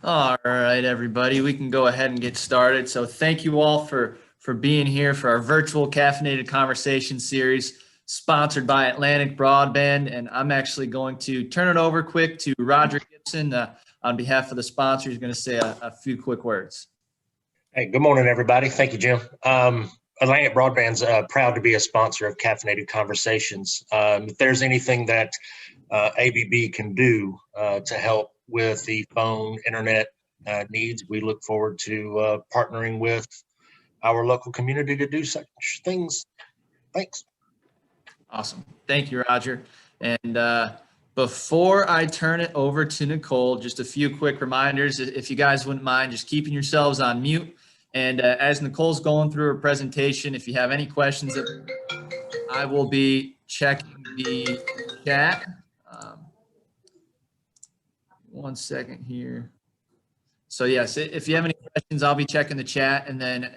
All right, everybody, we can go ahead and get started. So thank you all for being here for our virtual caffeinated conversation series sponsored by Atlantic Broadband. And I'm actually going to turn it over quick to Roger Gibson on behalf of the sponsor. He's going to say a few quick words. Hey, good morning, everybody. Thank you, Jim. Atlantic Broadband's proud to be a sponsor of Caffeinated Conversations. If there's anything that ABB can do to help with the phone internet needs, we look forward to partnering with our local community to do such things. Thanks. Awesome. Thank you, Roger. And before I turn it over to Nicole, just a few quick reminders. If you guys wouldn't mind just keeping yourselves on mute. And as Nicole's going through her presentation, if you have any questions, I will be checking the chat. 1 second here. So yes, if you have any questions, I'll be checking the chat. And then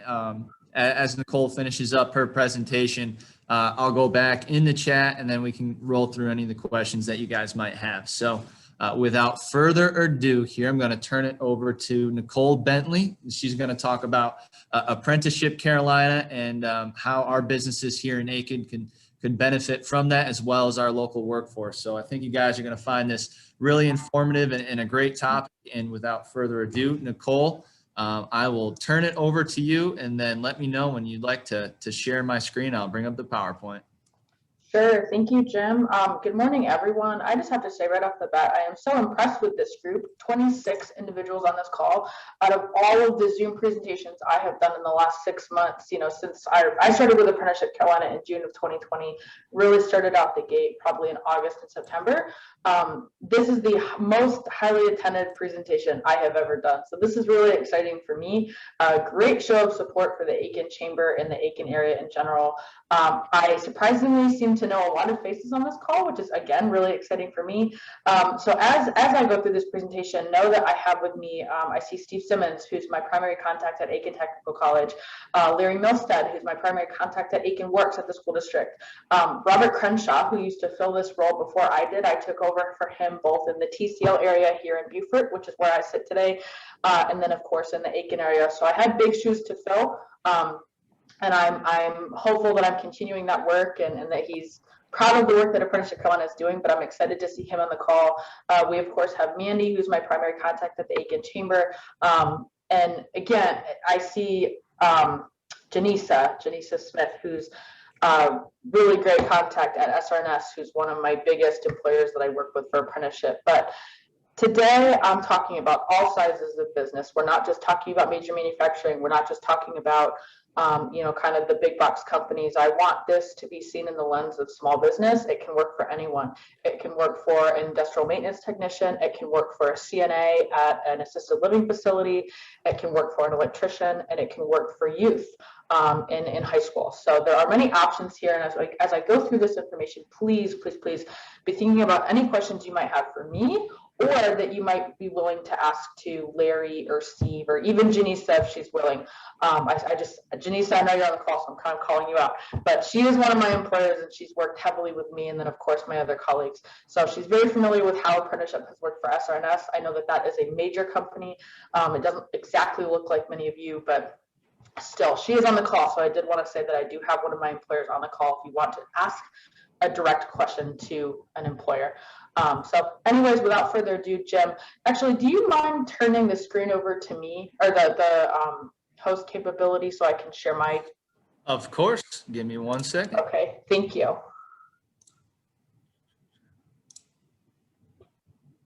as Nicole finishes up her presentation, I'll go back in the chat and then we can roll through any of the questions that you guys might have. So without further ado here, I'm going to turn it over to Nicole Bentley. She's going to talk about Apprenticeship Carolina and how our businesses here in Aiken can benefit from that, as well as our local workforce. So I think you guys are going to find this really informative and a great topic. And without further ado, Nicole, I will turn it over to you and then let me know when you'd like to share my screen. I'll bring up the PowerPoint. Sure. Thank you, Jim. Good morning, everyone. I just have to say right off the bat, I am so impressed with this group. 26 individuals on this call. Out of all of the Zoom presentations I have done in the last 6 months, since I started with Apprenticeship Carolina in June of 2020, really started out the gate probably in August and September. This is the most highly attended presentation I have ever done. So this is really exciting for me. Great show of support for the AikenChamber and the Aiken area in general. I surprisingly seem to know a lot of faces on this call, which is, again, really exciting for me. So as I go through this presentation, know that I have with me, I see Steve Simmons, who's my primary contact at Aiken Technical College, Larry Milstead, who's my primary contact at Aiken Works at the school district, Robert Crenshaw, who used to fill this role before I did. I took over for him both in the TCL area here in Beaufort, which is where I sit today, and then, of course, in the Aiken area. So I had big shoes to fill. And I'm hopeful that I'm continuing that work and that he's proud of the work that Apprenticeship Carolina is doing, but I'm excited to see him on the call. We, of course, have Mandy, who's my primary contact at the AikenChamber. And again, I see Janisa Smith, who's really great contact at SRNS, who's one of my biggest employers that I work with for apprenticeship. But today, I'm talking about all sizes of business. We're not just talking about major manufacturing. We're not just talking about kind of the big box companies. I want this to be seen in the lens of small business. It can work for anyone. It can work for an industrial maintenance technician. It can work for a CNA at an assisted living facility. It can work for an electrician, and it can work for youth in high school. So there are many options here. And as I go through this information, please be thinking about any questions you might have for me, or that you might be willing to ask to Larry or Steve or even Janisa if she's willing. Janisa, I know you're on the call, so I'm kind of calling you out, but she is one of my employers and she's worked heavily with me, and then of course my other colleagues. So she's very familiar with how apprenticeship has worked for SRNS. I know that is a major company. It doesn't exactly look like many of you, but still, she is on the call. So I did want to say that I do have one of my employers on the call if you want to ask a direct question to an employer. So anyways, without further ado, Jim, actually, do you mind turning the screen over to me, or the host capability, so I can share my? Of course. Give me 1 second. Okay, thank you.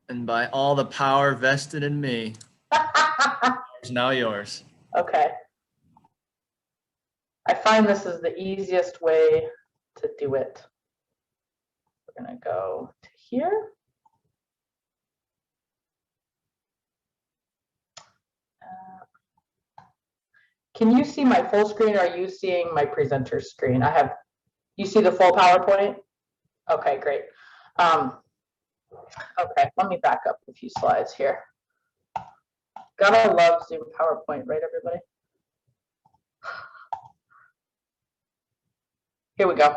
And by all the power vested in me, it's now yours. Okay. I find this is the easiest way to do it. We're going to go to here. Can you see my full screen, or are you seeing my presenter screen? You see the full PowerPoint? Okay, great. Okay, let me back up a few slides here. Gotta love Zoom PowerPoint, right, everybody? Here we go.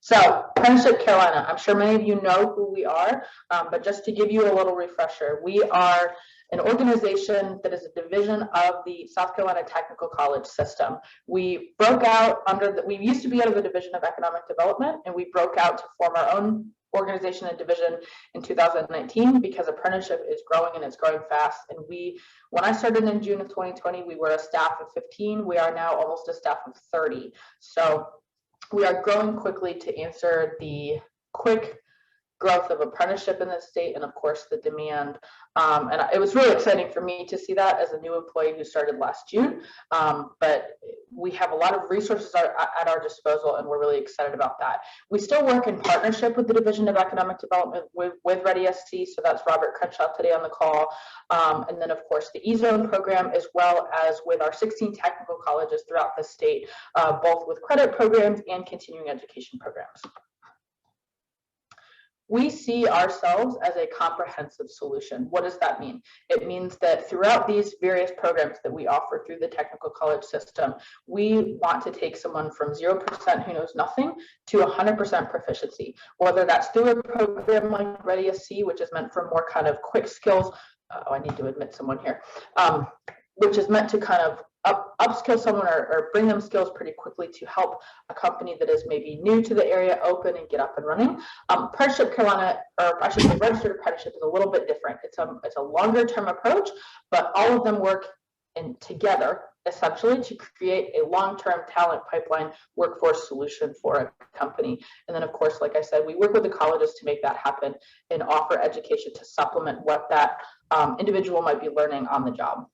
So, Apprenticeship Carolina, I'm sure many of you know who we are, but just to give you a little refresher, we are an organization that is a division of the South Carolina Technical College system. We broke out we used to be out of the Division of Economic Development, and we broke out to form our own organization and division in 2019 because apprenticeship is growing and it's growing fast. And when I started in June of 2020, we were a staff of 15. We are now almost a staff of 30. So we are growing quickly to answer the quick growth of apprenticeship in the state, and of course the demand. And it was really exciting for me to see that as a new employee who started last June. But we have a lot of resources at our disposal, and we're really excited about that. We still work in partnership with the Division of Economic Development with READINESS, so that's Robert Crenshaw today on the call. And then of course the E-Zone program, as well as with our 16 technical colleges throughout the state, both with credit programs and continuing education programs. We see ourselves as a comprehensive solution. What does that mean? It means that throughout these various programs that we offer through the technical college system, we want to take someone from 0% who knows nothing to 100% proficiency, whether that's through a program like READINESS, which is meant for more kind of quick skills. I need to admit someone here, which is meant to kind of upskill someone or bring them skills pretty quickly to help a company that is maybe new to the area open and get up and running. Apprenticeship Carolina, or I should say registered apprenticeship, is a little bit different. It's a longer term approach, but all of them work together essentially to create a long-term talent pipeline workforce solution for a company. And then of course, like I said, we work with the colleges to make that happen and offer education to supplement what that individual might be learning on the job.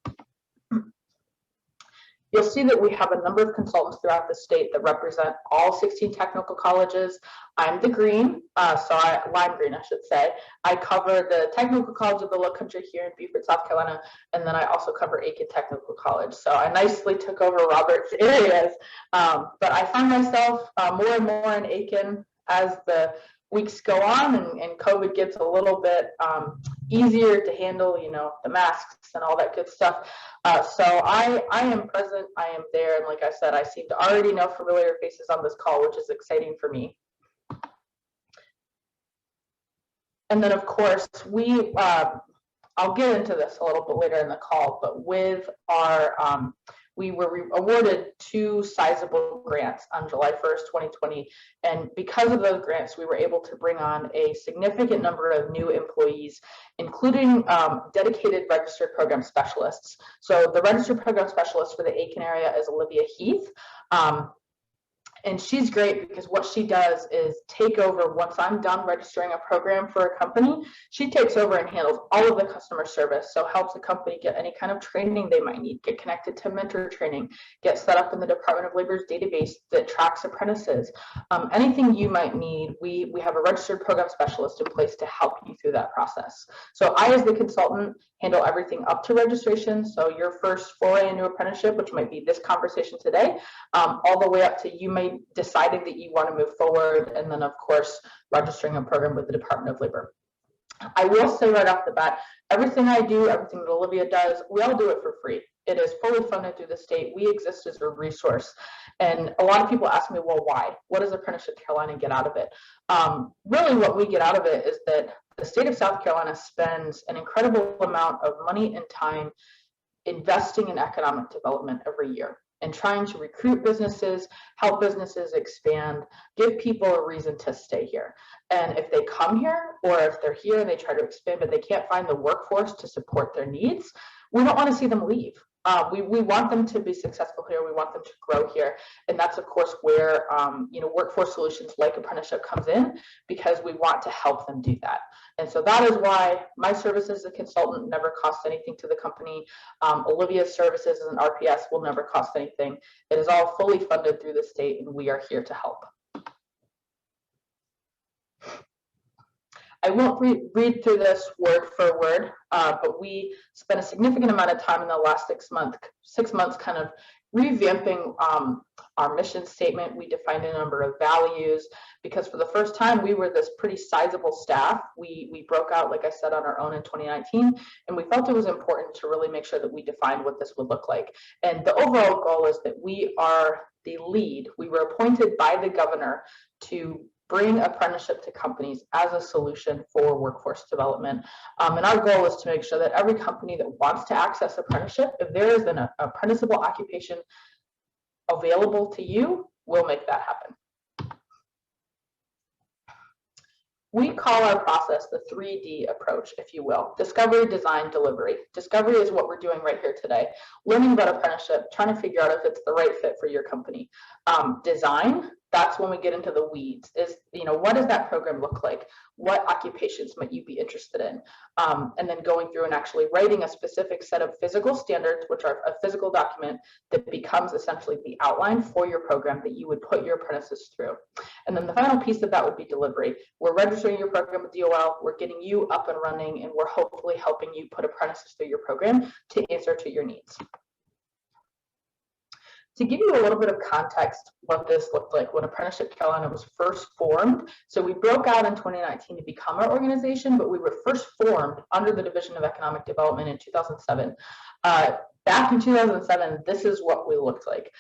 You'll see that we have a number of consultants throughout the state that represent all 16 technical colleges. I'm the green, lime green, I should say. I cover the Technical College of the Lowcountry here in Beaufort, South Carolina, and then I also cover Aiken Technical College. So I nicely took over Robert's areas, but I find myself more and more in Aiken as the weeks go on and COVID gets a little bit easier to handle, the masks and all that good stuff. So I am present, I am there, and like I said, I seem to already know familiar faces on this call, which is exciting for me. And then of course, I'll get into this a little bit later in the call, but with our, we were awarded 2 sizable grants on July 1st, 2020. And because of those grants, we were able to bring on a significant number of new employees, including dedicated registered program specialists. So the registered program specialist for the Aiken area is Olivia Heath. And she's great because what she does is take over, once I'm done registering a program for a company, she takes over and handles all of the customer service. So helps the company get any kind of training they might need, get connected to mentor training, get set up in the Department of Labor's database that tracks apprentices. Anything you might need, we have a registered program specialist in place to help you through that process. So I, as the consultant, handle everything up to registration. So your first foray into apprenticeship, which might be this conversation today, all the way up to you may deciding that you want to move forward, and then of course registering a program with the Department of Labor. I will say right off the bat, everything I do, everything that Olivia does, we all do it for free. It is fully funded through the state. We exist as a resource. And a lot of people ask me, well, why? What does Apprenticeship Carolina get out of it? Really what we get out of it is that the state of South Carolina spends an incredible amount of money and time investing in economic development every year and trying to recruit businesses, help businesses expand, give people a reason to stay here. And if they come here, or if they're here and they try to expand, but they can't find the workforce to support their needs, we don't want to see them leave. We want them to be successful here. We want them to grow here. And that's, of course, where workforce solutions like apprenticeship comes in, because we want to help them do that. And so that is why my services as a consultant never cost anything to the company. Olivia's services as an RPS will never cost anything. It is all fully funded through the state, and we are here to help. I won't read through this word for word, but we spent a significant amount of time in the last 6 months kind of revamping our mission statement. We defined a number of values, because for the first time we were this pretty sizable staff. We broke out, like I said, on our own in 2019, and we felt it was important to really make sure that we defined what this would look like. And the overall goal is that we are the lead. We were appointed by the governor to bring apprenticeship to companies as a solution for workforce development. And our goal is to make sure that every company that wants to access apprenticeship, if there is an apprenticeable occupation available to you, we'll make that happen. We call our process the 3D approach, if you will: discovery, design, delivery. Discovery is what we're doing right here today, learning about apprenticeship, trying to figure out if it's the right fit for your company. Design, that's when we get into the weeds, is, what does that program look like? What occupations might you be interested in? And then going through and actually writing a specific set of physical standards, which are a physical document that becomes essentially the outline for your program that you would put your apprentices through. And then the final piece of that would be delivery. We're registering your program with DOL, we're getting you up and running, and we're hopefully helping you put apprentices through your program to answer to your needs. To give you a little bit of context what this looked like when Apprenticeship Carolina was first formed, so we broke out in 2019 to become our organization, but we were first formed under the Division of Economic Development in 2007. Back in 2007, this is what we looked like.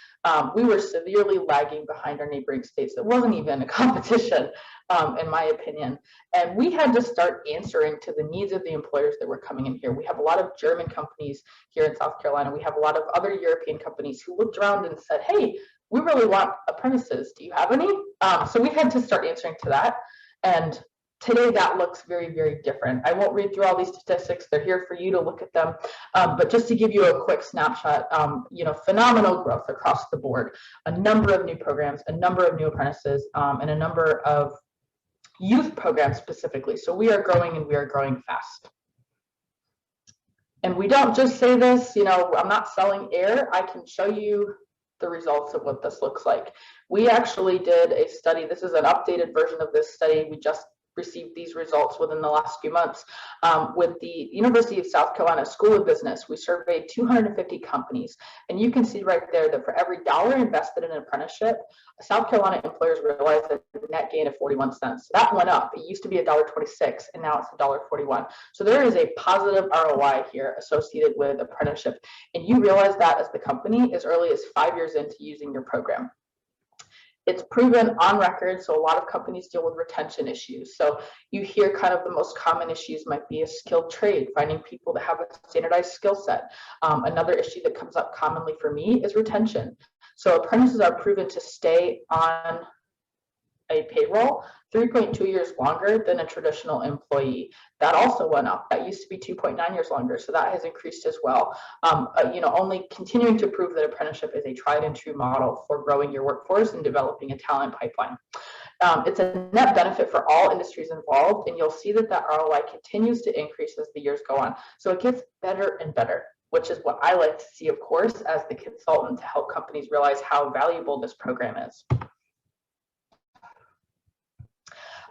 We were severely lagging behind our neighboring states. It wasn't even a competition, in my opinion. And we had to start answering to the needs of the employers that were coming in here. We have a lot of German companies here in South Carolina. We have a lot of other European companies who looked around and said, hey, we really want apprentices. Do you have any? So we had to start answering to that. And today that looks very, very different. I won't read through all these statistics. They're here for you to look at them. But just to give you a quick snapshot, phenomenal growth across the board, a number of new programs, a number of new apprentices, and a number of youth programs specifically. So we are growing, and we are growing fast. And we don't just say this, I'm not selling air. I can show you the results of what this looks like. We actually did a study. This is an updated version of this study. We just received these results within the last few months with the University of South Carolina School of Business. We surveyed 250 companies, and you can see right there that for every dollar invested in an apprenticeship, South Carolina employers realized a net gain of 41 cents. That went up. It used to be $1.26, and now it's $1.41. So there is a positive ROI here associated with apprenticeship, and you realize that as the company as early as 5 years into using your program. It's proven on record, so a lot of companies deal with retention issues. So you hear kind of the most common issues might be a skilled trade, finding people that have a standardized skill set. Another issue that comes up commonly for me is retention. So apprentices are proven to stay on a payroll 3.2 years longer than a traditional employee. That also went up. That used to be 2.9 years longer, so that has increased as well. Only continuing to prove that apprenticeship is a tried and true model for growing your workforce and developing a talent pipeline. It's a net benefit for all industries involved, and you'll see that that ROI continues to increase as the years go on. So it gets better and better, which is what I like to see, of course, as the consultant to help companies realize how valuable this program is.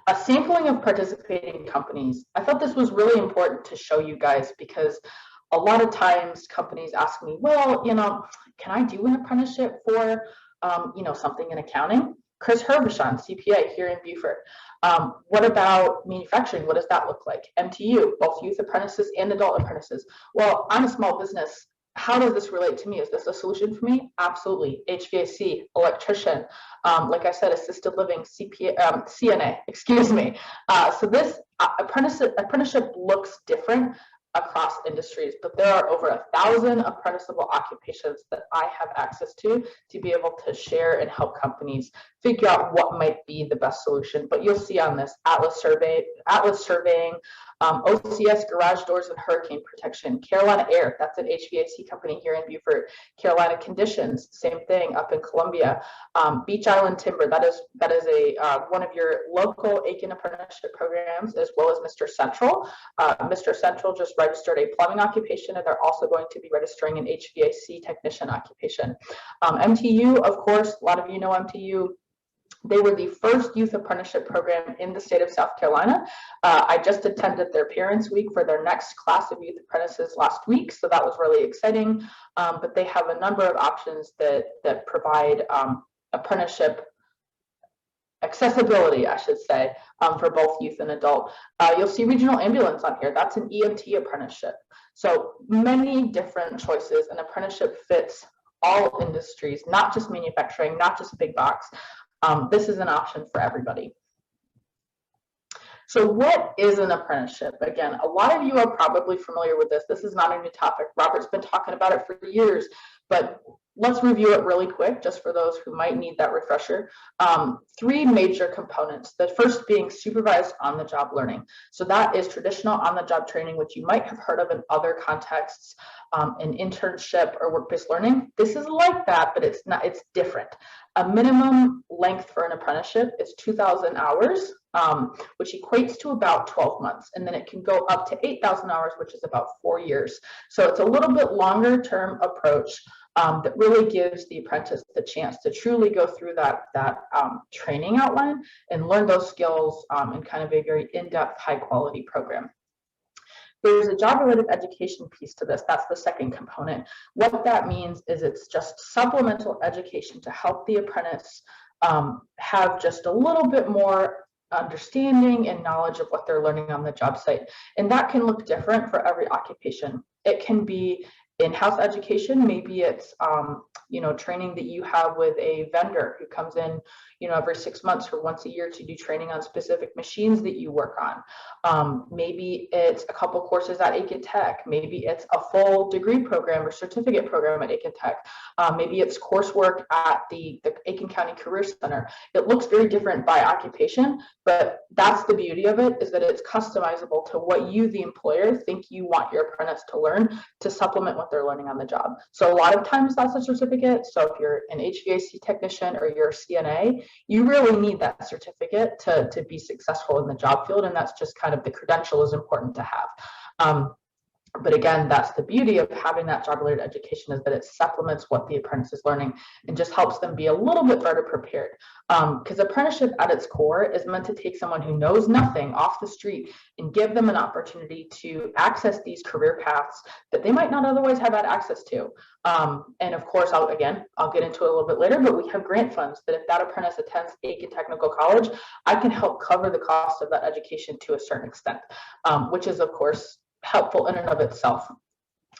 A sampling of participating companies. I thought this was really important to show you guys because a lot of times companies ask me, well, can I do an apprenticeship for, something in accounting? Chris Herbishon, CPA here in Beaufort. What about manufacturing? What does that look like? MTU, both youth apprentices and adult apprentices. Well, I'm a small business. How does this relate to me? Is this a solution for me? Absolutely. HVAC, electrician, like I said, assisted living, CNA, excuse me. So this apprenticeship looks different across industries, but there are over 1,000 apprenticeable occupations that I have access to be able to share and help companies figure out what might be the best solution. But you'll see on this Atlas Surveying, OCS Garage Doors and Hurricane Protection, Carolina Air, that's an HVAC company here in Beaufort, Carolina Conditions, same thing up in Columbia, Beach Island Timber, that is one of your local Aiken apprenticeship programs, as well as Mr. Central. Mr. Central just registered a plumbing occupation, and they're also going to be registering an HVAC technician occupation. MTU, of course, a lot of you know MTU. They were the first youth apprenticeship program in the state of South Carolina. I just attended their Parents Week for their next class of youth apprentices last week, so that was really exciting. But they have a number of options that provide apprenticeship accessibility, I should say, for both youth and adult. You'll see regional ambulance on here. That's an EMT apprenticeship. So many different choices. An apprenticeship fits all industries, not just manufacturing, not just big box. This is an option for everybody. So what is an apprenticeship? Again, a lot of you are probably familiar with this. This is not a new topic. Robert's been talking about it for years, but let's review it really quick, just for those who might need that refresher. Three major components. The first being supervised on-the-job learning. So that is traditional on-the-job training, which you might have heard of in other contexts, an internship or work-based learning. This is like that, but it's not. It's different. A minimum length for an apprenticeship is 2,000 hours, which equates to about 12 months. And then it can go up to 8,000 hours, which is about 4 years. So it's a little bit longer term approach that really gives the apprentice the chance to truly go through that training outline and learn those skills in kind of a very in-depth, high-quality program. There's a job-related education piece to this. That's the second component. What that means is it's just supplemental education to help the apprentice have just a little bit more understanding and knowledge of what they're learning on the job site. And that can look different for every occupation. It can be in-house education. Maybe it's training that you have with a vendor who comes in every 6 months or once a year to do training on specific machines that you work on. Maybe it's a couple courses at Aiken Tech. Maybe it's a full degree program or certificate program at Aiken Tech. Maybe it's coursework at the Aiken County Career Center. It looks very different by occupation, but that's the beauty of it, is that it's customizable to what you, the employer, think you want your apprentice to learn to supplement what they're learning on the job. So a lot of times that's a certificate. So if you're an HVAC technician or you're a CNA, you really need that certificate to be successful in the job field. And that's just kind of the credential is important to have. But again, that's the beauty of having that job-related education, is that it supplements what the apprentice is learning and just helps them be a little bit better prepared. Because apprenticeship at its core is meant to take someone who knows nothing off the street and give them an opportunity to access these career paths that they might not otherwise have had access to. And of course, I'll get into it a little bit later, but we have grant funds that if that apprentice attends Aiken Technical College, I can help cover the cost of that education to a certain extent, which is, of course, helpful in and of itself.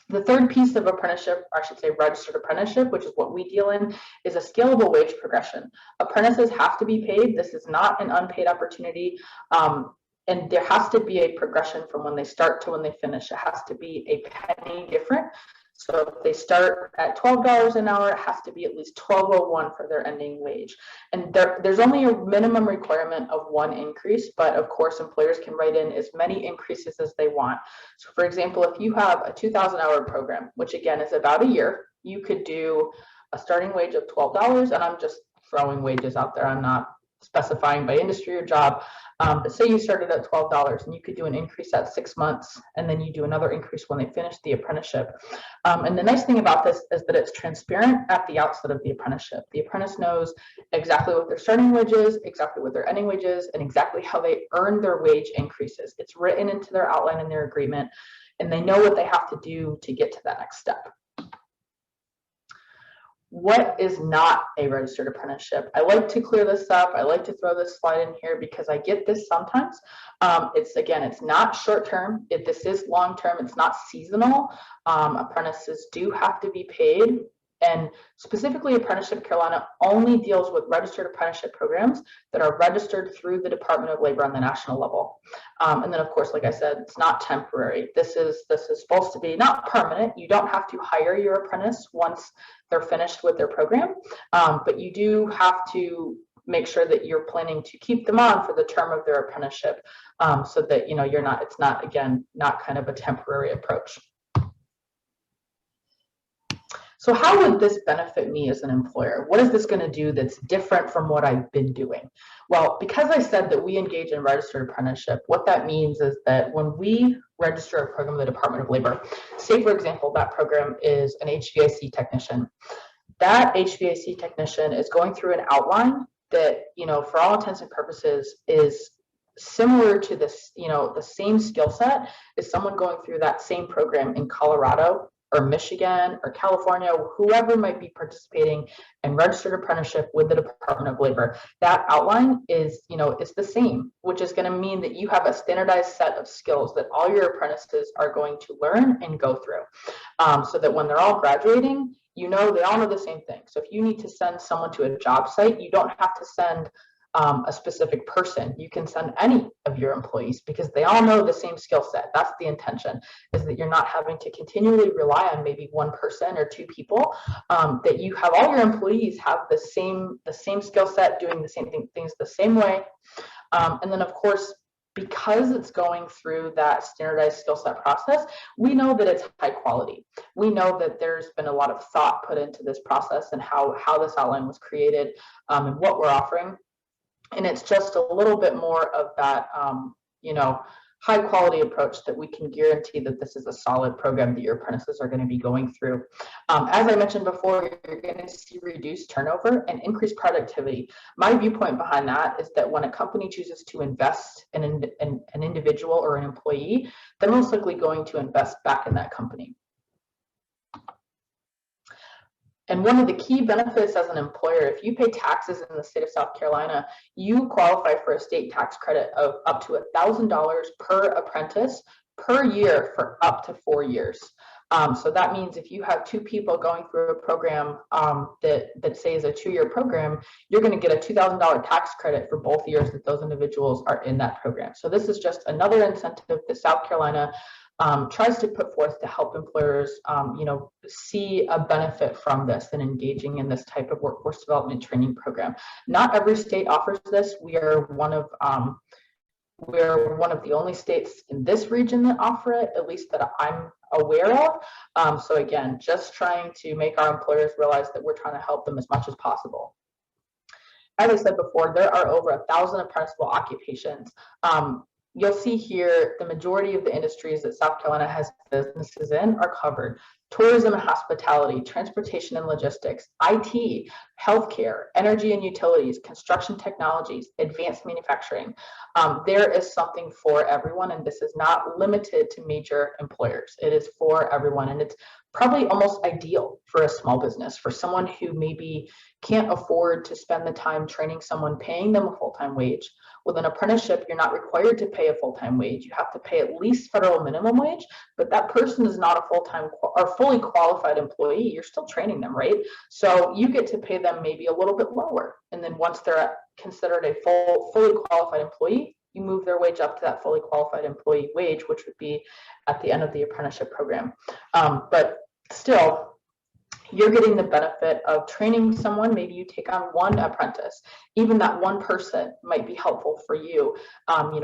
The third piece of apprenticeship, or I should say registered apprenticeship, which is what we deal in, is a scalable wage progression. Apprentices have to be paid. This is not an unpaid opportunity. And there has to be a progression from when they start to when they finish. It has to be a penny different. So if they start at $12 an hour, it has to be at least $12.01 for their ending wage. And there's only a minimum requirement of one increase, but of course, employers can write in as many increases as they want. So for example, if you have a 2,000-hour program, which again is about a year, you could do a starting wage of $12, and I'm just throwing wages out there. I'm not specifying by industry or job. But say you started at $12 and you could do an increase at 6 months, and then you do another increase when they finish the apprenticeship. And the nice thing about this is that it's transparent at the outset of the apprenticeship. The apprentice knows exactly what their starting wage is, exactly what their ending wage is, and exactly how they earn their wage increases. It's written into their outline in their agreement, and they know what they have to do to get to that next step. What is not a registered apprenticeship? I like to clear this up. I like to throw this slide in here because I get this sometimes. It's not short-term. This is long-term. It's not seasonal. Apprentices do have to be paid. And specifically, Apprenticeship Carolina only deals with registered apprenticeship programs that are registered through the Department of Labor on the national level. And then, of course, like I said, it's not temporary. This is supposed to be not permanent. You don't have to hire your apprentice once they're finished with their program, but you do have to make sure that you're planning to keep them on for the term of their apprenticeship, so that it's not kind of a temporary approach. So how would this benefit me as an employer? What is this going to do that's different from what I've been doing? Well, because I said that we engage in registered apprenticeship, what that means is that when we register a program with the Department of Labor, say, for example, that program is an HVAC technician. That HVAC technician is going through an outline that, for all intents and purposes is similar to this, the same skill set as someone going through that same program in Colorado or Michigan or California, whoever might be participating in registered apprenticeship with the Department of Labor. That outline is, it's the same, which is going to mean that you have a standardized set of skills that all your apprentices are going to learn and go through, so that when they're all graduating, they all know the same thing. So if you need to send someone to a job site, you don't have to send a specific person. You can send any of your employees because they all know the same skill set. That's the intention, is that you're not having to continually rely on maybe one person or two people, that you have all your employees have the same skill set, doing the same things the same way. And then of course, because it's going through that standardized skill set process, we know that it's high quality. We know that there's been a lot of thought put into this process and how this outline was created, and what we're offering. And it's just a little bit more of that, high quality approach that we can guarantee that this is a solid program that your apprentices are going to be going through. As I mentioned before, you're going to see reduced turnover and increased productivity. My viewpoint behind that is that when a company chooses to invest in an individual or an employee, they're most likely going to invest back in that company. And one of the key benefits as an employer, if you pay taxes in the state of South Carolina, you qualify for a state tax credit of up to $1,000 per apprentice per year for up to 4 years. So that means if you have two people going through a program that say is a 2-year program, you're going to get a $2,000 tax credit for both years that those individuals are in that program. So this is just another incentive that South Carolina tries to put forth to help employers, see a benefit from this and engaging in this type of workforce development training program. Not every state offers this. We are one of the only states in this region that offer it, at least that I'm aware of. So again, just trying to make our employers realize that we're trying to help them as much as possible. As I said before, there are over 1,000 apprenticeable occupations. You'll see here the majority of the industries that South Carolina has businesses in are covered. Tourism and hospitality, transportation and logistics, IT, healthcare, energy and utilities, construction technologies, advanced manufacturing. There is something for everyone, and this is not limited to major employers. It is for everyone, and it's probably almost ideal for a small business, for someone who maybe can't afford to spend the time training someone, paying them a full-time wage. With an apprenticeship, you're not required to pay a full-time wage. You have to pay at least federal minimum wage, but that person is not a full-time or fully qualified employee. You're still training them, right? So you get to pay them maybe a little bit lower. And then once they're considered a fully qualified employee, you move their wage up to that fully qualified employee wage, which would be at the end of the apprenticeship program. But still, you're getting the benefit of training someone. Maybe you take on one apprentice. Even that one person might be helpful for you.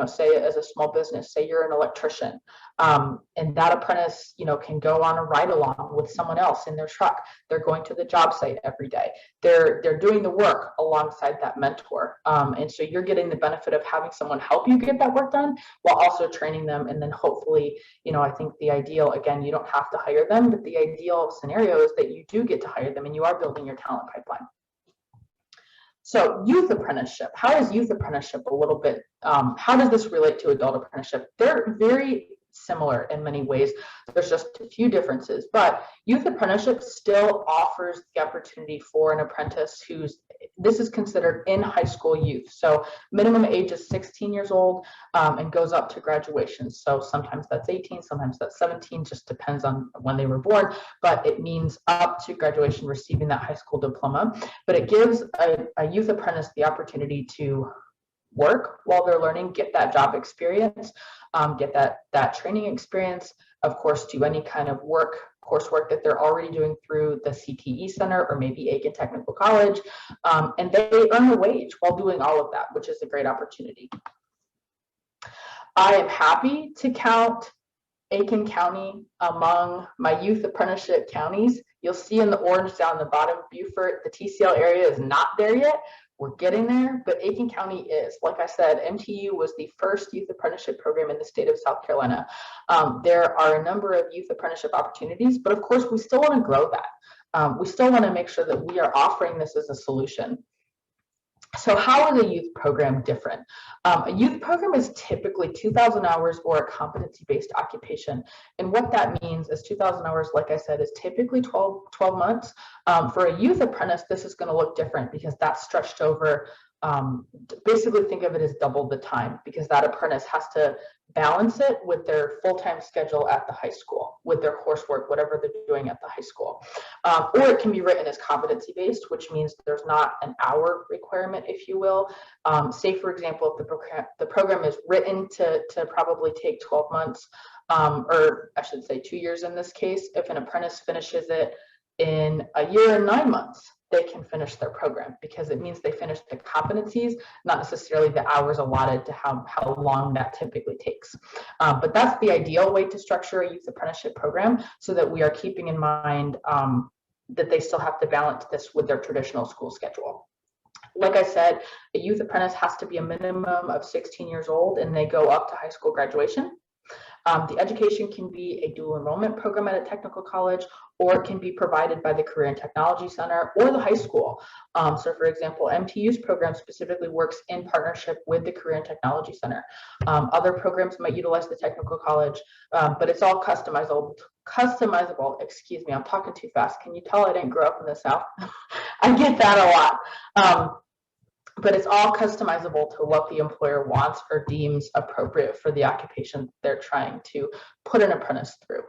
Say as a small business, say you're an electrician, and that apprentice, can go on a ride along with someone else in their truck. They're going to the job site every day. They're doing the work alongside that mentor. And so you're getting the benefit of having someone help you get that work done while also training them. And then hopefully, I think the ideal, again, you don't have to hire them, but the ideal scenario is that you do get to hire them and you are building your talent pipeline. So youth apprenticeship, how is youth apprenticeship a little bit, how does this relate to adult apprenticeship? They're very similar in many ways. There's just a few differences, but youth apprenticeship still offers the opportunity for an apprentice this is considered in high school youth. So minimum age is 16 years old and goes up to graduation. So sometimes that's 18, sometimes that's 17, just depends on when they were born, but it means up to graduation receiving that high school diploma. But it gives a youth apprentice the opportunity to work while they're learning, get that job experience, get that training experience, of course, do any kind of coursework that they're already doing through the CTE Center or maybe Aiken Technical College, and they earn a wage while doing all of that, which is a great opportunity. I am happy to count Aiken County among my youth apprenticeship counties. You'll see in the orange down the bottom, Beaufort, the TCL area is not there yet. We're getting there, but Aiken County is. Like I said, MTU was the first youth apprenticeship program in the state of South Carolina. There are a number of youth apprenticeship opportunities, but of course, we still want to grow that. We still want to make sure that we are offering this as a solution. So how is a youth program different? A youth program is typically 2,000 hours or a competency-based occupation. And what that means is 2,000 hours, like I said, is typically 12 months. For a youth apprentice, this is going to look different because that's stretched over, basically think of it as double the time, because that apprentice has to balance it with their full-time schedule at the high school, with their coursework, whatever they're doing at the high school. Or it can be written as competency-based, which means there's not an hour requirement, if you will. Say, for example, if the program is written to probably take 12 months, or I should say 2 years in this case, if an apprentice finishes it in a year and 9 months, they can finish their program, because it means they finished the competencies, not necessarily the hours allotted to how long that typically takes. But that's the ideal way to structure a youth apprenticeship program, so that we are keeping in mind that they still have to balance this with their traditional school schedule. Like I said, a youth apprentice has to be a minimum of 16 years old, and they go up to high school graduation. The education can be a dual enrollment program at a technical college, or it can be provided by the Career and Technology Center or the high school. So for example, MTU's program specifically works in partnership with the Career and Technology Center. Other programs might utilize the technical college, but it's all customizable. Excuse me, I'm talking too fast. Can you tell I didn't grow up in the South? I get that a lot. But it's all customizable to what the employer wants or deems appropriate for the occupation they're trying to put an apprentice through.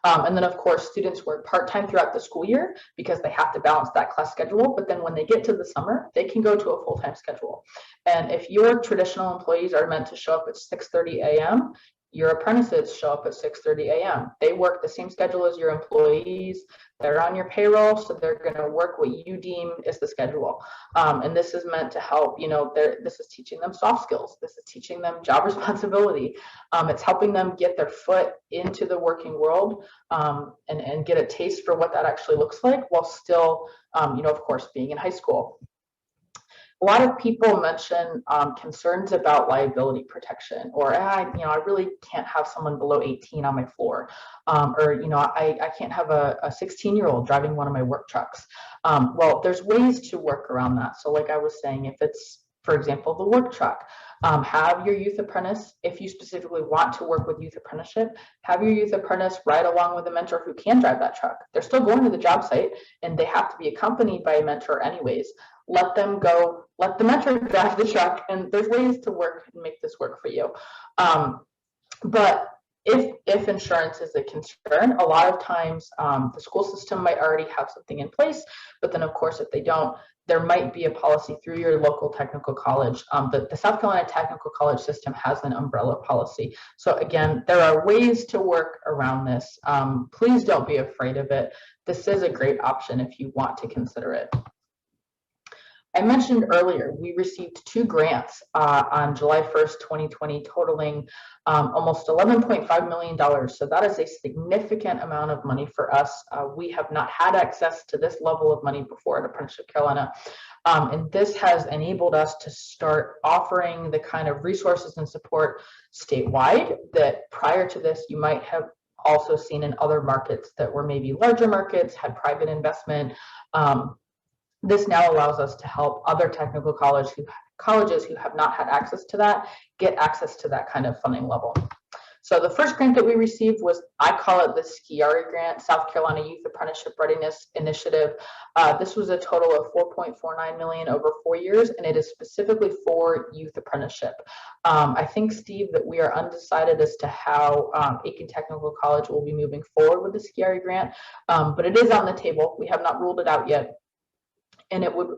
And then, of course, students work part-time throughout the school year because they have to balance that class schedule. But then when they get to the summer, they can go to a full-time schedule. And if your traditional employees are meant to show up at 6:30 a.m., your apprentices show up at 6:30 a.m. They work the same schedule as your employees. They're on your payroll, so they're going to work what you deem is the schedule. And this is meant to help, this is teaching them soft skills. This is teaching them job responsibility. It's helping them get their foot into the working world, and get a taste for what that actually looks like, while still, of course, being in high school. A lot of people mention concerns about liability protection, or I really can't have someone below 18 on my floor, or I can't have a 16-year-old driving one of my work trucks. Well, there's ways to work around that. So like I was saying, if it's, for example, the work truck, have your youth apprentice, if you specifically want to work with youth apprenticeship, have your youth apprentice ride along with a mentor who can drive that truck. They're still going to the job site, and they have to be accompanied by a mentor anyways. Let them go, let the mentor drive the truck, and there's ways to work and make this work for you. But if insurance is a concern, a lot of times the school system might already have something in place, but then of course, if they don't, there might be a policy through your local technical college. The South Carolina Technical College system has an umbrella policy. So again, there are ways to work around this. Please don't be afraid of it. This is a great option if you want to consider it. I mentioned earlier, we received 2 grants on July 1st, 2020, totaling almost $11.5 million. So that is a significant amount of money for us. We have not had access to this level of money before at Apprenticeship Carolina. And this has enabled us to start offering the kind of resources and support statewide that prior to this, you might have also seen in other markets that were maybe larger markets, had private investment. This now allows us to help other technical colleges who have not had access to that, get access to that kind of funding level. So the first grant that we received was, I call it the SCIARI grant, South Carolina Youth Apprenticeship Readiness Initiative. This was a total of $4.49 million over 4 years, and it is specifically for youth apprenticeship. I think, Steve, that we are undecided as to how Aiken Technical College will be moving forward with the SCIARI grant, but it is on the table. We have not ruled it out yet. And it would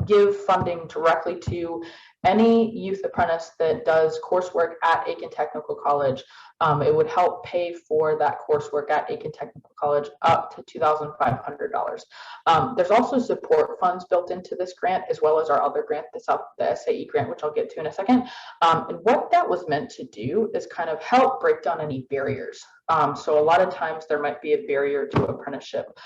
give funding directly to any youth apprentice that does coursework at Aiken Technical College. It would help pay for that coursework at Aiken Technical College up to $2,500. There's also support funds built into this grant, as well as our other grant, the SAE grant, which I'll get to in a second. And what that was meant to do is kind of help break down any barriers. So a lot of times there might be a barrier to apprenticeship.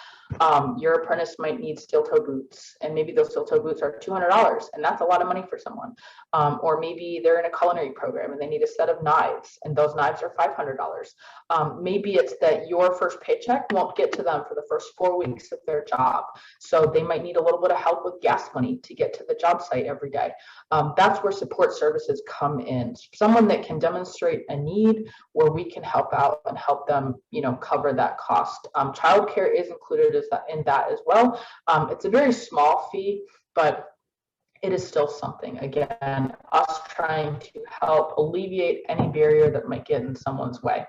Your apprentice might need steel-toe boots, and maybe those steel-toe boots are $200, and that's a lot of money for someone. Or maybe they're in a culinary program and they need a set of knives, and those knives are $500. Maybe it's that your first paycheck won't get to them for the first 4 weeks of their job, so they might need a little bit of help with gas money to get to the job site every day. That's where support services come in. Someone that can demonstrate a need where we can help out and help them, cover that cost. Childcare is included in that as well. It's a very small fee, but it is still something. Again, us trying to help alleviate any barrier that might get in someone's way.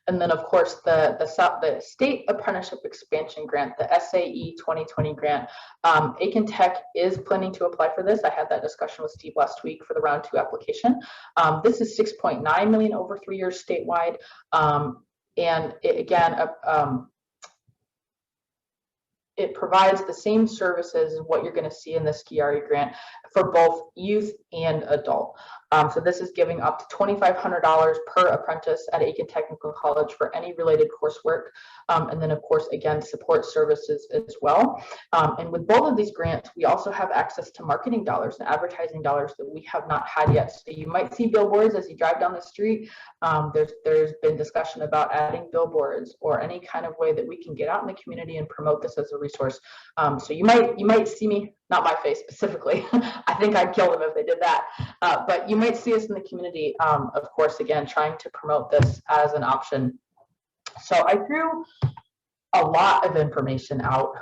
And then, of course, the State Apprenticeship Expansion Grant, the SAE 2020 grant. Aiken Tech is planning to apply for this. I had that discussion with Steve last week for the round 2 application. This is $6.9 million over 3 years statewide. And it provides the same services as what you're going to see in the SCIARE grant for both youth and adult. So this is giving up to $2,500 per apprentice at Aiken Technical College for any related coursework. And then, of course, again, support services as well. And with both of these grants, we also have access to marketing dollars and advertising dollars that we have not had yet. So you might see billboards as you drive down the street. There's been discussion about adding billboards or any kind of way that we can get out in the community and promote this as a resource. So you might see me, not my face specifically. I think I'd kill them if they did that. But you might see us in the community, of course, again, trying to promote this as an option. So I threw a lot of information out.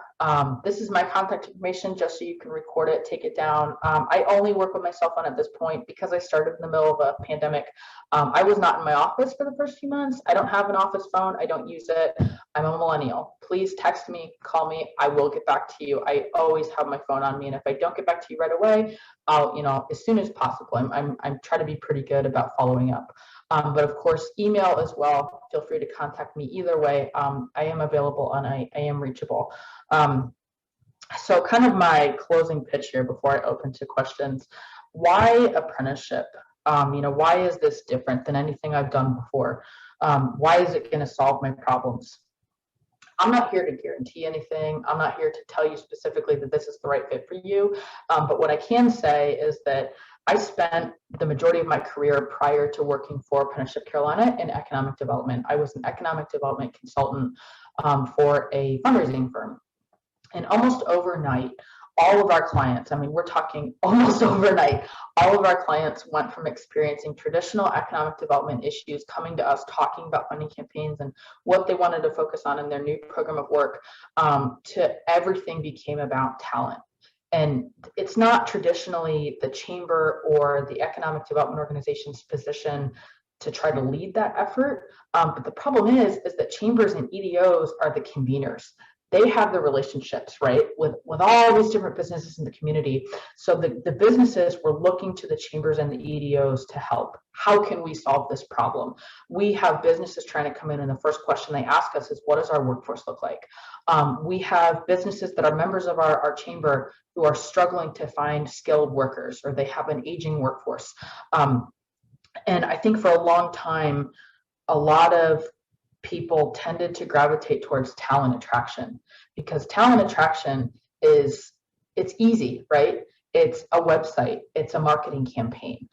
This is my contact information just so you can record it, take it down. I only work with my cell phone at this point because I started in the middle of a pandemic. I was not in my office for the first few months. I don't have an office phone. I don't use it. I'm a millennial. Please text me, call me. I will get back to you. I always have my phone on me. And if I don't get back to you right away, I'll, as soon as possible. I'm trying to be pretty good about following up. But of course, email as well. Feel free to contact me either way. I am available and I am reachable. So kind of my closing pitch here before I open to questions. Why apprenticeship? Why is this different than anything I've done before? Why is it going to solve my problems? I'm not here to guarantee anything. I'm not here to tell you specifically that this is the right fit for you. But what I can say is that I spent the majority of my career prior to working for Apprenticeship Carolina in economic development. I was an economic development consultant for a fundraising firm. And almost overnight, all of our clients, we're talking almost overnight, all of our clients went from experiencing traditional economic development issues, coming to us, talking about funding campaigns and what they wanted to focus on in their new program of work, to everything became about talent. And it's not traditionally the chamber or the economic development organization's position to try to lead that effort. But the problem is that chambers and EDOs are the conveners. They have the relationships, right, with all these different businesses in the community. So the businesses were looking to the chambers and the EDOs to help. How can we solve this problem? We have businesses trying to come in, and the first question they ask us is, what does our workforce look like? We have businesses that are members of our chamber who are struggling to find skilled workers, or they have an aging workforce. And I think for a long time, a lot of people tended to gravitate towards talent attraction, because talent attraction it's easy, right? It's a website, it's a marketing campaign.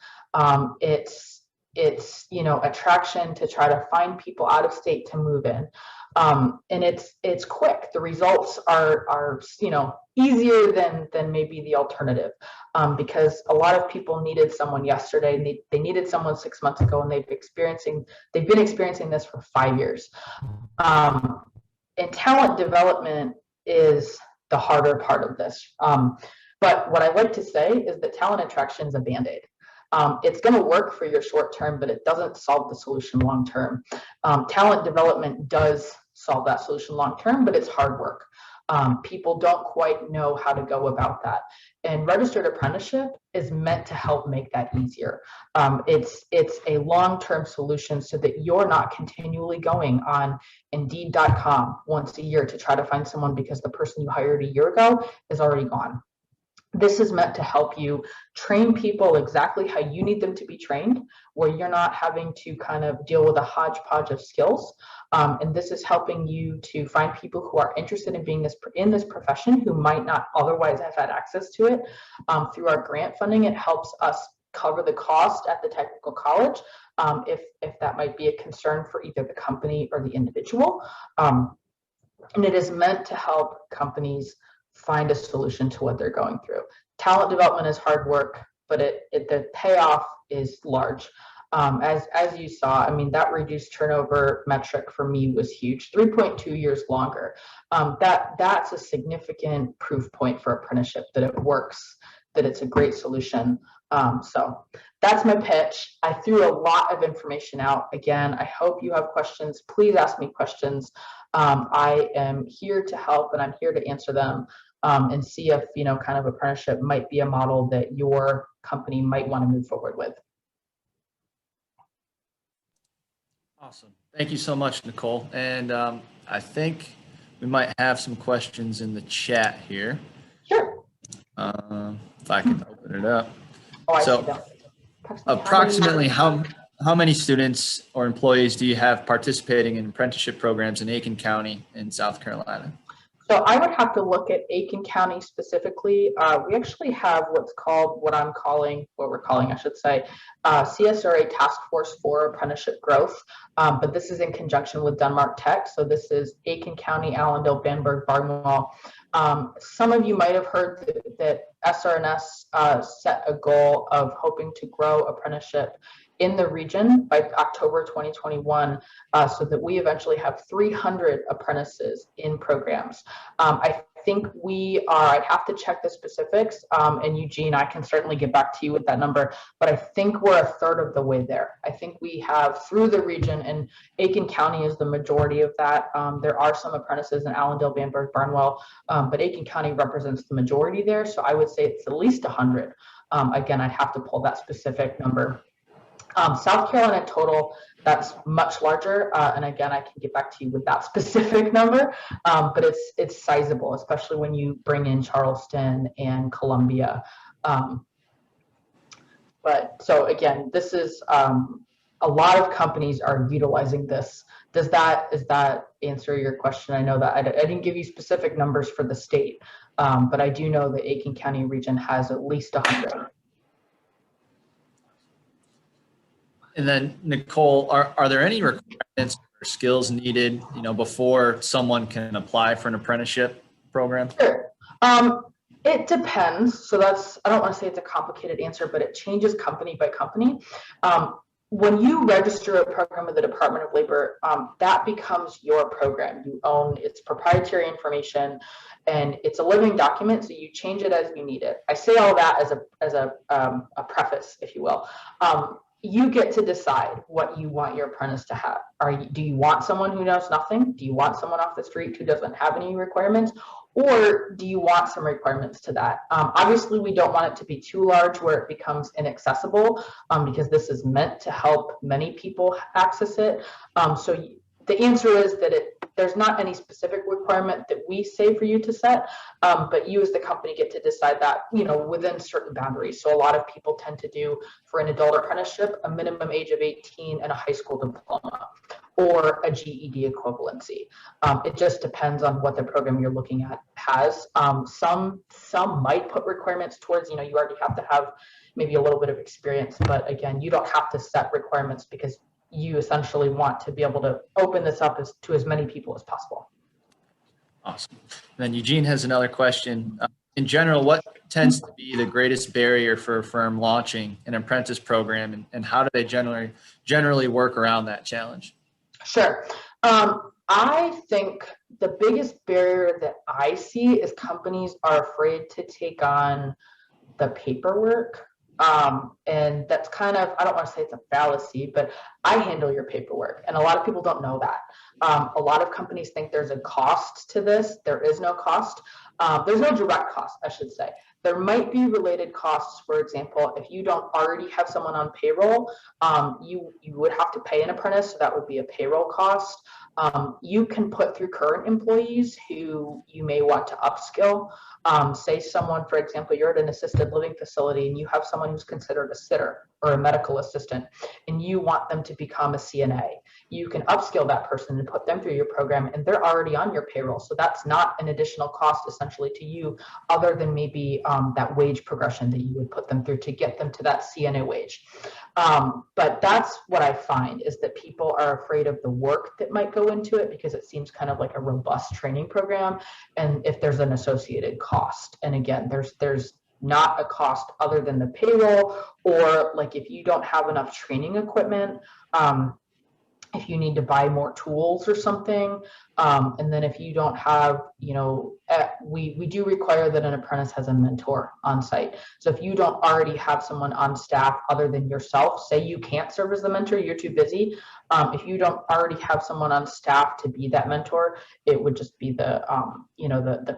It's attraction to try to find people out of state to move in. And it's quick. The results are easier than maybe the alternative, because a lot of people needed someone yesterday, and they needed someone 6 months ago, and they've been experiencing this for 5 years. And talent development is the harder part of this. But what I like to say is that talent attraction is a Band-Aid. It's going to work for your short term, but it doesn't solve the solution long term. Talent development does solve that solution long term, but it's hard work. People don't quite know how to go about that. And registered apprenticeship is meant to help make that easier. It's a long-term solution so that you're not continually going on Indeed.com once a year to try to find someone because the person you hired a year ago is already gone. This is meant to help you train people exactly how you need them to be trained, where you're not having to kind of deal with a hodgepodge of skills. And this is helping you to find people who are interested in being in this profession who might not otherwise have had access to it. Through our grant funding, it helps us cover the cost at the technical college, if that might be a concern for either the company or the individual. And it is meant to help companies find a solution to what they're going through. Talent development is hard work, but the payoff is large. As you saw, I mean, that reduced turnover metric for me was huge, 3.2 years longer. That's a significant proof point for apprenticeship that it works, that it's a great solution. So that's my pitch. I threw a lot of information out. Again, I hope you have questions. Please ask me questions. I am here to help, and I'm here to answer them, and see if, kind of apprenticeship might be a model that your company might want to move forward with. Awesome. Thank you so much, Nicole. And I think we might have some questions in the chat here. Sure. If I can open it up. Oh, I So see that. approximately how many students or employees do you have participating in apprenticeship programs in Aiken County in South Carolina? So I would have to look at Aiken County specifically. We actually have what we're calling, I should say, CSRA Task Force for Apprenticeship Growth. But this is in conjunction with Denmark Tech. So this is Aiken County, Allendale, Bamberg, Barnwell. Some of you might have heard that SRNS set a goal of hoping to grow apprenticeship in the region by October 2021, so that we eventually have 300 apprentices in programs. I think I'd have to check the specifics, and Eugene, I can certainly get back to you with that number, but I think we're a third of the way there. I think we have through the region, and Aiken County is the majority of that. There are some apprentices in Allendale, Bamberg, Barnwell, but Aiken County represents the majority there, so I would say it's at least 100. Again, I'd have to pull that specific number. South Carolina total, that's much larger, and again, I can get back to you with that specific number, but it's sizable, especially when you bring in Charleston and Columbia. But so again, this is a lot of companies are utilizing this. Does that answer your question? I know that I didn't give you specific numbers for the state, but I do know that Aiken County region has at least 100. And then Nicole, are there any requirements or skills needed, before someone can apply for an apprenticeship program? Sure. It depends. So I don't want to say it's a complicated answer, but it changes company by company. When you register a program with the Department of Labor, that becomes your program. You own its proprietary information, and it's a living document, so you change it as you need it. I say all that as a preface, if you will. You get to decide what you want your apprentice to have. Do you want someone who knows nothing? Do you want someone off the street who doesn't have any requirements? Or do you want some requirements to that? Obviously, we don't want it to be too large where it becomes inaccessible, because this is meant to help many people access it. So the answer is that there's not any specific requirement that we say for you to set, but you as the company get to decide that, within certain boundaries. So a lot of people tend to do, for an adult apprenticeship, a minimum age of 18 and a high school diploma or a GED equivalency. It just depends on what the program you're looking at has. Some might put requirements towards, you already have to have maybe a little bit of experience, but again, you don't have to set requirements because you essentially want to be able to open this up to as many people as possible. Awesome. And then Eugene has another question. In general, what tends to be the greatest barrier for a firm launching an apprentice program, and how do they generally work around that challenge? Sure. I think the biggest barrier that I see is companies are afraid to take on the paperwork. And that's kind of, I don't want to say it's a fallacy, but I handle your paperwork. And a lot of people don't know that. A lot of companies think there's a cost to this. There is no cost. There's no direct cost, I should say. There might be related costs. For example, if you don't already have someone on payroll, you would have to pay an apprentice, so that would be a payroll cost. You can put through current employees who you may want to upskill. Say someone, for example, you're at an assisted living facility and you have someone who's considered a sitter or a medical assistant, and you want them to become a CNA. You can upskill that person and put them through your program, and they're already on your payroll. So that's not an additional cost essentially to you, other than maybe that wage progression that you would put them through to get them to that CNA wage. But that's what I find, is that people are afraid of the work that might go into it, because it seems kind of like a robust training program, and if there's an associated cost. And again, there's not a cost other than the payroll, or like if you don't have enough training equipment, if you need to buy more tools or something, and then if you don't have, we do require that an apprentice has a mentor on site. So if you don't already have someone on staff other than yourself, say you can't serve as the mentor, you're too busy. If you don't already have someone on staff to be that mentor, it would just be the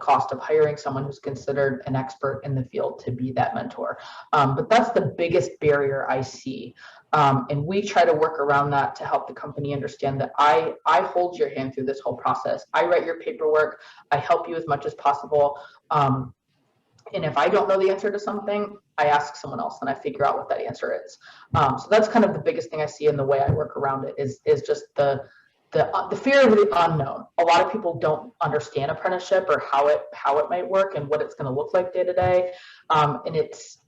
cost of hiring someone who's considered an expert in the field to be that mentor. But that's the biggest barrier I see. And we try to work around that to help the company understand that I hold your hand through this whole process. I write your paperwork. I help you as much as possible. And if I don't know the answer to something, I ask someone else and I figure out what that answer is. So that's kind of the biggest thing I see in the way I work around it is just the fear of the unknown. A lot of people don't understand apprenticeship or how it might work and what it's going to look like day to day. And it's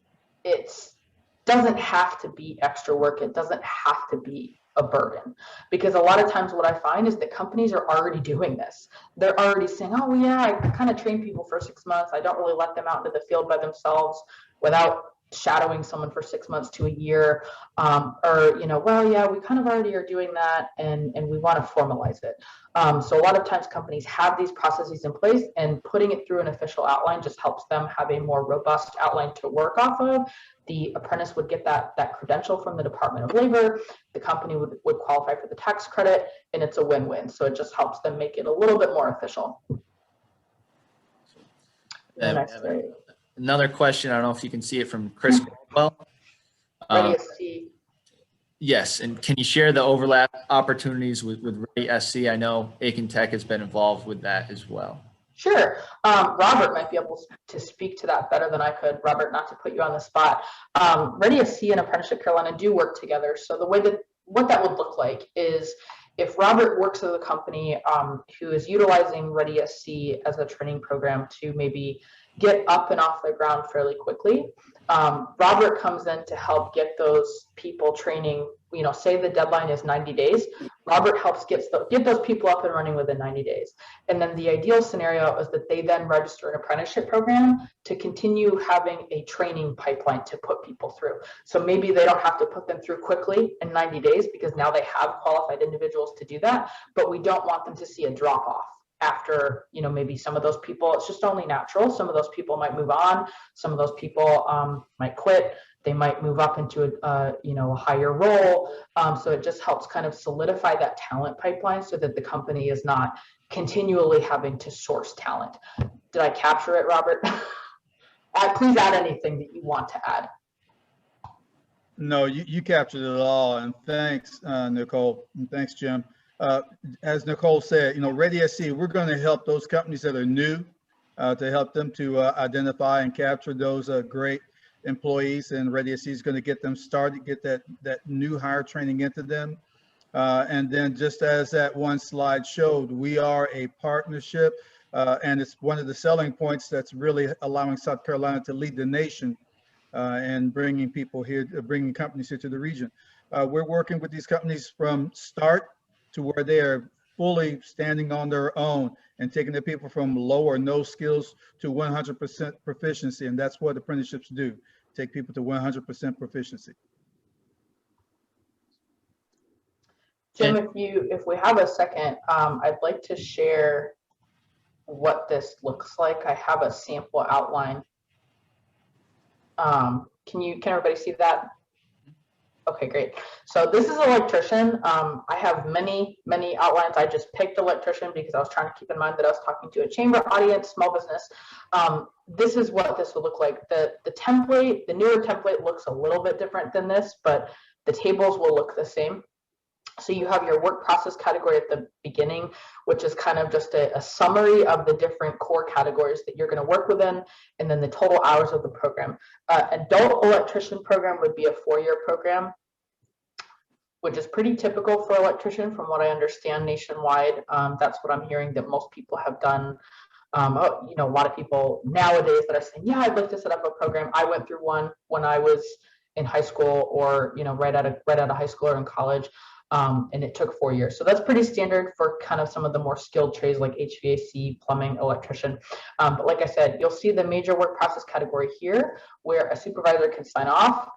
doesn't have to be extra work. It doesn't have to be a burden, because a lot of times what I find is that companies are already doing this. They're already saying, oh yeah, I kind of train people for 6 months. I don't really let them out into the field by themselves without shadowing someone for 6 months to a year, well, yeah, we kind of already are doing that, and we want to formalize it. So a lot of times companies have these processes in place, and putting it through an official outline just helps them have a more robust outline to work off of. The apprentice would get that credential from the Department of Labor. The company would qualify for the tax credit, and it's a win-win. So it just helps them make it a little bit more official. Another question, I don't know if you can see it, from Chris Caldwell. Ready SC. Yes, and can you share the overlap opportunities with Ready SC? I know Aiken Tech has been involved with that as well. Sure. Robert might be able to speak to that better than I could. Robert, not to put you on the spot. Ready SC and Apprenticeship Carolina do work together. So the way what that would look like is if Robert works at a company who is utilizing Ready SC as a training program to maybe get up and off the ground fairly quickly, Robert comes in to help get those people training. Say the deadline is 90 days. Robert helps get those people up and running within 90 days. And then the ideal scenario is that they then register an apprenticeship program to continue having a training pipeline to put people through. So maybe they don't have to put them through quickly in 90 days because now they have qualified individuals to do that, but we don't want them to see a drop off after, maybe some of those people, it's just only natural. Some of those people might move on. Some of those people might quit. They might move up into a higher role. So it just helps kind of solidify that talent pipeline so that the company is not continually having to source talent. Did I capture it, Robert? Please add anything that you want to add. No, you captured it all. And thanks, Nicole. And thanks, Jim. As Nicole said, Ready SC, we're going to help those companies that are new to help them to identify and capture those great employees, and Ready SC is going to get them started, get that new hire training into them. And then just as that one slide showed, we are a partnership, and it's one of the selling points that's really allowing South Carolina to lead the nation and bringing people here, bringing companies here to the region. We're working with these companies from start to where they are fully standing on their own and taking the people from low or no skills to 100% proficiency. And that's what apprenticeships do, take people to 100% proficiency. Jim, if we have a second, I'd like to share what this looks like. I have a sample outline. Can everybody see that? Okay, great. So this is electrician. I have many outlines. I just picked electrician because I was trying to keep in mind that I was talking to a chamber audience, small business. This is what this would look like. The template, the newer template looks a little bit different than this, but the tables will look the same. So you have your work process category at the beginning, which is kind of just a summary of the different core categories that you're going to work within, and then the total hours of the program. Adult electrician program would be a 4-year program, which is pretty typical for electrician from what I understand nationwide. That's what I'm hearing that most people have done. A lot of people nowadays that are saying, yeah, I'd like to set up a program. I went through one when I was in high school, or right out of high school or in college. and it took 4 years. So that's pretty standard for kind of some of the more skilled trades like HVAC, plumbing, electrician. But like I said, you'll see the major work process category here where a supervisor can sign off.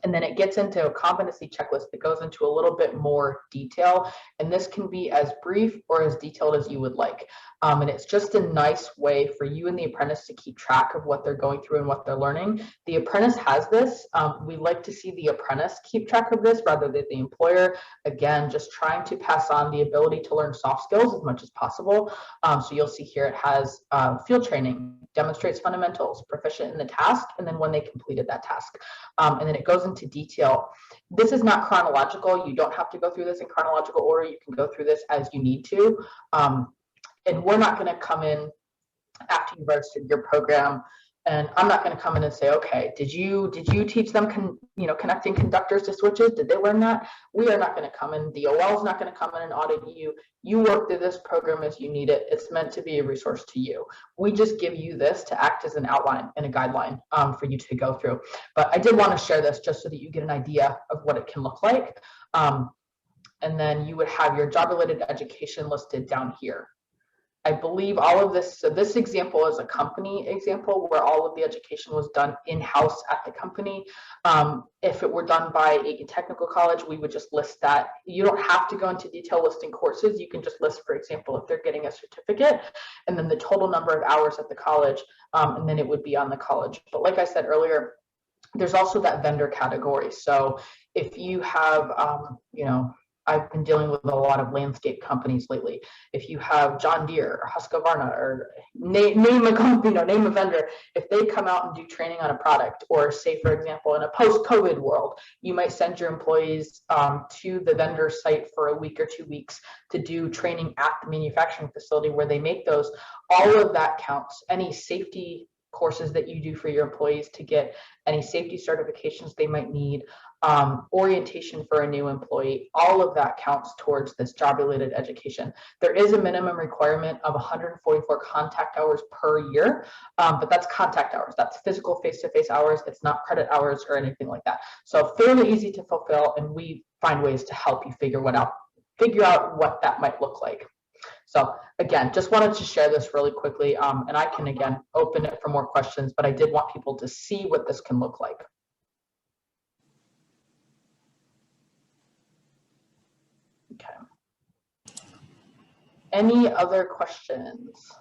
And then it gets into a competency checklist that goes into a little bit more detail. And this can be as brief or as detailed as you would like. And it's just a nice way for you and the apprentice to keep track of what they're going through and what they're learning. The apprentice has this. We like to see the apprentice keep track of this rather than the employer. Again, just trying to pass on the ability to learn soft skills as much as possible. So you'll see here it has field training, demonstrates fundamentals, proficient in the task, and then when they completed that task. And then it goes into detail. This is not chronological. You don't have to go through this in chronological order. You can go through this as you need to. And we're not going to come in after you've registered your program, and I'm not going to come in and say, okay, did you teach them connecting conductors to switches? Did they learn that? We are not going to come in. The OL is not going to come in and audit you. You work through this program as you need it. It's meant to be a resource to you. We just give you this to act as an outline and a guideline for you to go through. But I did want to share this just so that you get an idea of what it can look like. And then you would have your job-related education listed down here. I believe all of this, so this example is a company example where all of the education was done in-house at the company. If it were done by Aiken Technical College, we would just list that. You don't have to go into detail listing courses. You can just list, for example, if they're getting a certificate, and then the total number of hours at the college, and then it would be on the college. But like I said earlier, there's also that vendor category. So if you have, I've been dealing with a lot of landscape companies lately. If you have John Deere or Husqvarna or name a company, name a vendor, if they come out and do training on a product, or say, for example, in a post-COVID world, you might send your employees to the vendor site for a week or 2 weeks to do training at the manufacturing facility where they make those. All of that counts. Any safety courses that you do for your employees to get any safety certifications they might need, orientation for a new employee, all of that counts towards this job-related education. There is a minimum requirement of 144 contact hours per year, but that's contact hours. That's physical face-to-face hours. It's not credit hours or anything like that. So fairly easy to fulfill, and we find ways to help you figure out what that might look like. So again, just wanted to share this really quickly, and I can again open it for more questions, but I did want people to see what this can look like. Okay. Any other questions?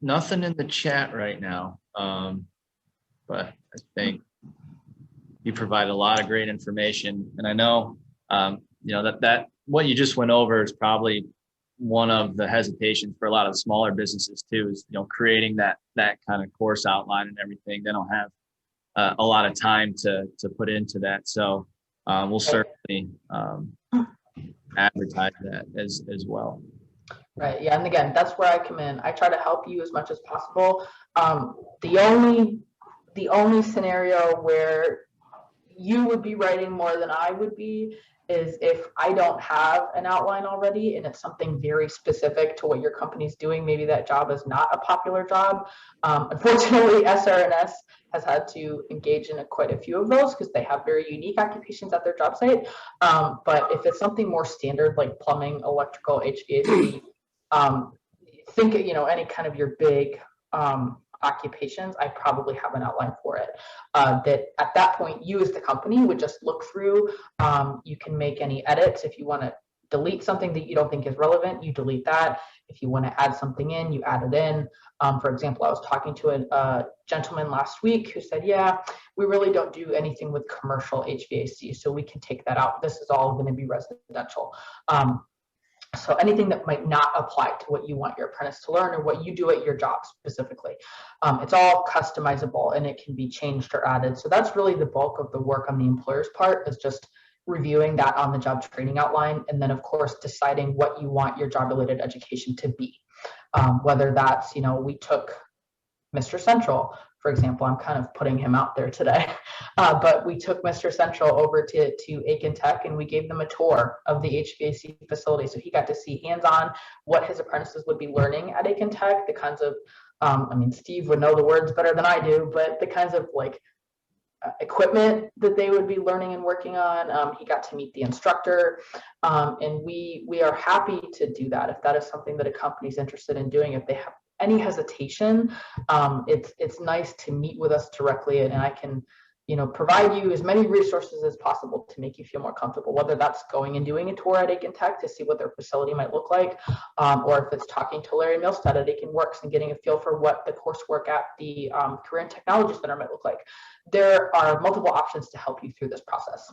Nothing in the chat right now, but I think you provide a lot of great information, and I know that what you just went over is probably one of the hesitations for a lot of smaller businesses too, is creating that kind of course outline and everything. They don't have a lot of time to put into that, so we'll certainly advertise that as well. Right. Yeah. And again, that's where I come in. I try to help you as much as possible. The only scenario where you would be writing more than I would be is if I don't have an outline already and it's something very specific to what your company's doing. Maybe that job is not a popular job. Unfortunately, SRNS has had to engage in quite a few of those because they have very unique occupations at their job site. But if it's something more standard like plumbing, electrical, HVAC, think any kind of your big occupations, I probably have an outline for it. That at that point, you as the company would just look through. You can make any edits. If you want to delete something that you don't think is relevant, you delete that. If you want to add something in, you add it in. For example, I was talking to a gentleman last week who said, yeah, we really don't do anything with commercial HVAC, so we can take that out. This is all going to be residential. So anything that might not apply to what you want your apprentice to learn or what you do at your job specifically. It's all customizable and it can be changed or added. So that's really the bulk of the work on the employer's part, is just reviewing that on the job training outline. And then of course, deciding what you want your job related education to be. Whether that's, we took Mr. Central, for example. I'm kind of putting him out there today, but we took Mr. Central over to Aiken Tech and we gave them a tour of the HVAC facility. So he got to see hands-on what his apprentices would be learning at Aiken Tech, the kinds of, Steve would know the words better than I do, but the kinds of equipment that they would be learning and working on. He got to meet the instructor, and we are happy to do that if that is something that a company is interested in doing. If they have any hesitation, it's nice to meet with us directly, and I can provide you as many resources as possible to make you feel more comfortable, whether that's going and doing a tour at Aiken Tech to see what their facility might look like, or if it's talking to Larry Milstead at Aiken Works and getting a feel for what the coursework at the Career and Technology Center might look like. There are multiple options to help you through this process.